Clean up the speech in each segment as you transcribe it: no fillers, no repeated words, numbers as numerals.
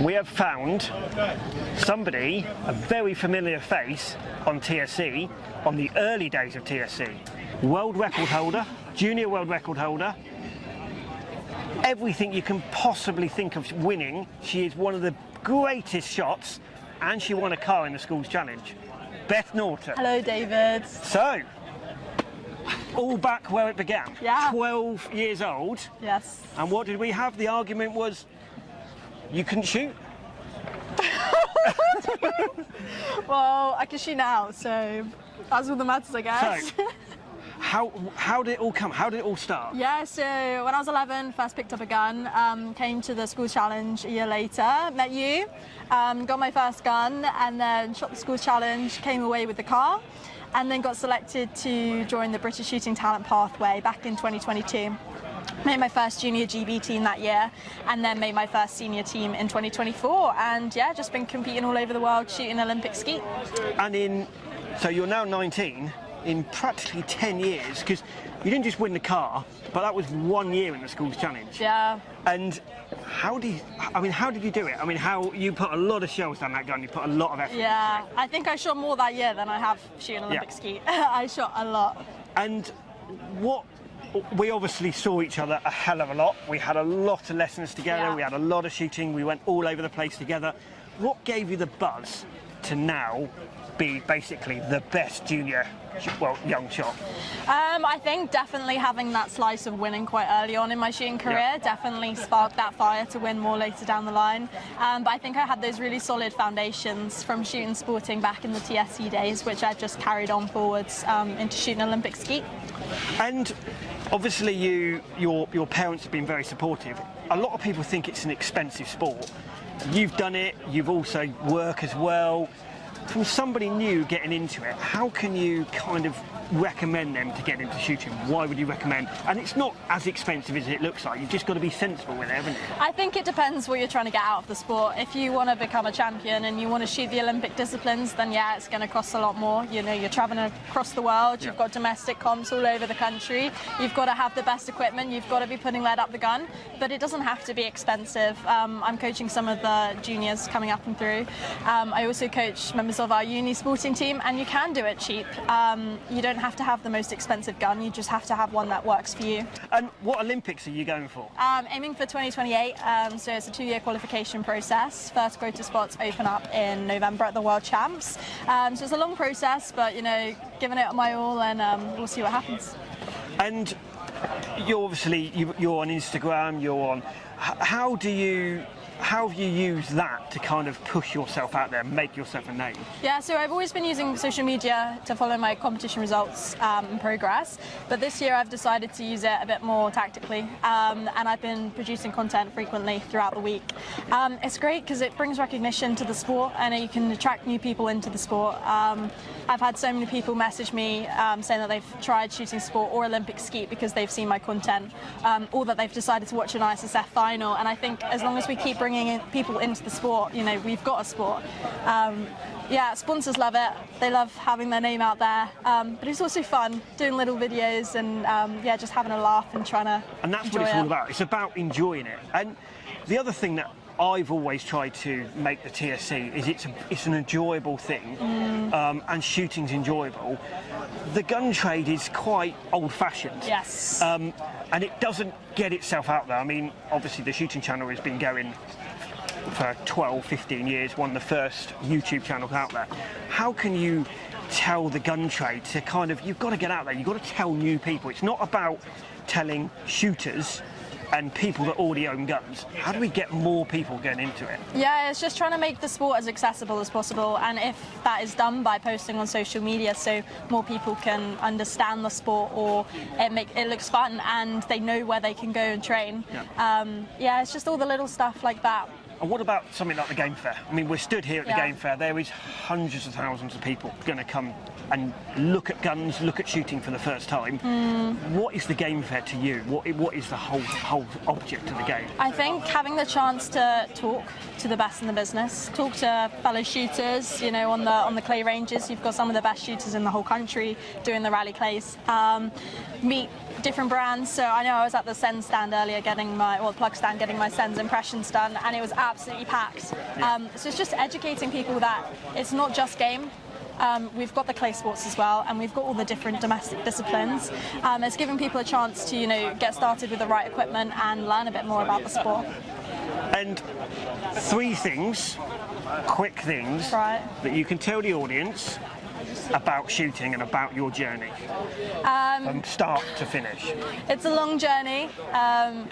we have found somebody, a very familiar face on TSC, on the early days of TSC. World record holder, junior world record holder, everything you can possibly think of winning. She is one of the greatest shots, and she won a car in the Schools Challenge. Beth Norton. Hello, David. So, all back where it began. Yeah. 12 years old. Yes. And what did we have? The argument was, you couldn't shoot? Well, I can shoot now, so that's all that matters, I guess. So, how did it all come? How did it all start? Yeah, so when I was 11, first picked up a gun, came to the Schools Challenge a year later, met you, got my first gun, and then shot the Schools Challenge, came away with the car, and then got selected to join the British Shooting Talent Pathway back in 2022. Made my first junior GB team that year, and then made my first senior team in 2024, and yeah, just been competing all over the world shooting Olympic skeet. And so you're now 19, in practically 10 years, because you didn't just win the car, but that was 1 year in the Schools Challenge. Yeah. And how did you do it? I mean, how you put a lot of shells down that gun, you put a lot of effort. Yeah, I think I shot more that year than I have shooting Olympic skeet. I shot a lot. And we obviously saw each other a hell of a lot. We had a lot of lessons together, we had a lot of shooting, we went all over the place together. What gave you the buzz to now be basically the best junior, well, young shot? I think definitely having that slice of winning quite early on in my shooting career definitely sparked that fire to win more later down the line. But I think I had those really solid foundations from shooting sporting back in the TSC days, which I've just carried on forwards into shooting Olympic skeet. And obviously your parents have been very supportive. A lot of people think it's an expensive sport. You've done it, you've also work as well. From somebody new getting into it, how can you kind of recommend them to get into shooting? Why would you recommend? And it's not as expensive as it looks like. You've just got to be sensible with it, haven't you? I think it depends what you're trying to get out of the sport. If you want to become a champion and you want to shoot the Olympic disciplines, then yeah, it's going to cost a lot more. You know, you're traveling across the world, you've got domestic comps all over the country, you've got to have the best equipment, you've got to be putting lead up the gun, but it doesn't have to be expensive. I'm coaching some of the juniors coming up and through. I also coach members of our uni sporting team, and you can do it cheap. You don't have to have the most expensive gun, you just have to have one that works for you. And what Olympics are you going for? Aiming for 2028, so it's a 2-year qualification process. First quota spots open up in November at the World Champs. So it's a long process, but you know, giving it my all, and we'll see what happens. And you're obviously, you're on Instagram, you're on, how have you used that to kind of push yourself out there, make yourself a name? Yeah, so I've always been using social media to follow my competition results and progress, but this year I've decided to use it a bit more tactically, and I've been producing content frequently throughout the week. It's great because it brings recognition to the sport, and you can attract new people into the sport. I've had so many people message me saying that they've tried shooting sport or Olympic skeet because they've seen my content, or that they've decided to watch an ISSF final, and I think as long as we keep bringing people into the sport, you know, we've got a sport. Yeah, sponsors love it. They love having their name out there, but it's also fun doing little videos and yeah, just having a laugh and trying to And that's what it's all about. It's about enjoying it. And the other thing that I've always tried to make the TSC is it's an enjoyable thing, and shooting's enjoyable. The gun trade is quite old-fashioned. Yes. And it doesn't get itself out there. I mean, obviously the shooting channel has been going for 12, 15 years, one of the first YouTube channels out there. How can you tell the gun trade to kind of, you've got to get out there, you've got to tell new people. It's not about telling shooters and people that already own guns. How do we get more people getting into it? Yeah, it's just trying to make the sport as accessible as possible, and if that is done by posting on social media so more people can understand the sport, or it looks fun and they know where they can go and train. Yeah, it's just all the little stuff like that. And what about something like the Game Fair? I mean, we're stood here at the Game Fair. There is hundreds of thousands of people going to come and look at guns, look at shooting for the first time. What is the Game Fair to you? What is the whole object of the game? I think having the chance to talk to the best in the business, talk to fellow shooters, you know, on the clay ranges. You've got some of the best shooters in the whole country doing the rally clays. Meet different brands. So I know I was at the Sens stand earlier getting my, plug stand, getting my Sens impressions done, and it was absolutely packed. So it's just educating people that it's not just game. We've got the clay sports as well, and we've got all the different domestic disciplines. It's giving people a chance to, get started with the right equipment and learn a bit more about the sport. And 3 things, quick things, Right. that you can tell the audience about shooting and about your journey from start to finish. It's a long journey,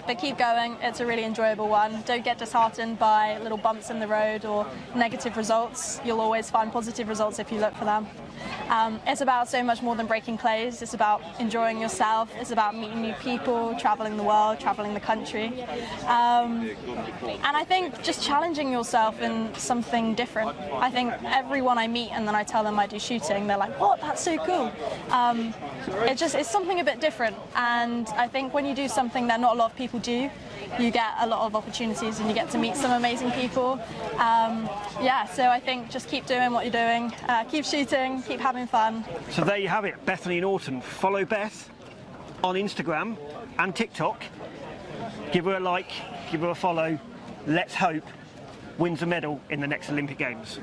but keep going. It's a really enjoyable one. Don't get disheartened by little bumps in the road or negative results. You'll always find positive results if you look for them. It's about so much more than breaking clays. It's about enjoying yourself. It's about meeting new people, traveling the world, traveling the country. And I think just challenging yourself in something different. I think everyone I meet and then I tell them I do shooting, they're like, what, that's so cool. It's something a bit different. And I think when you do something that not a lot of people do, you get a lot of opportunities and you get to meet some amazing people. So I think just keep doing what you're doing, keep shooting, keep having fun. So there you have it, Bethany Norton. Follow Beth on Instagram and TikTok. Give her a like, give her a follow. Let's hope wins a medal in the next Olympic Games.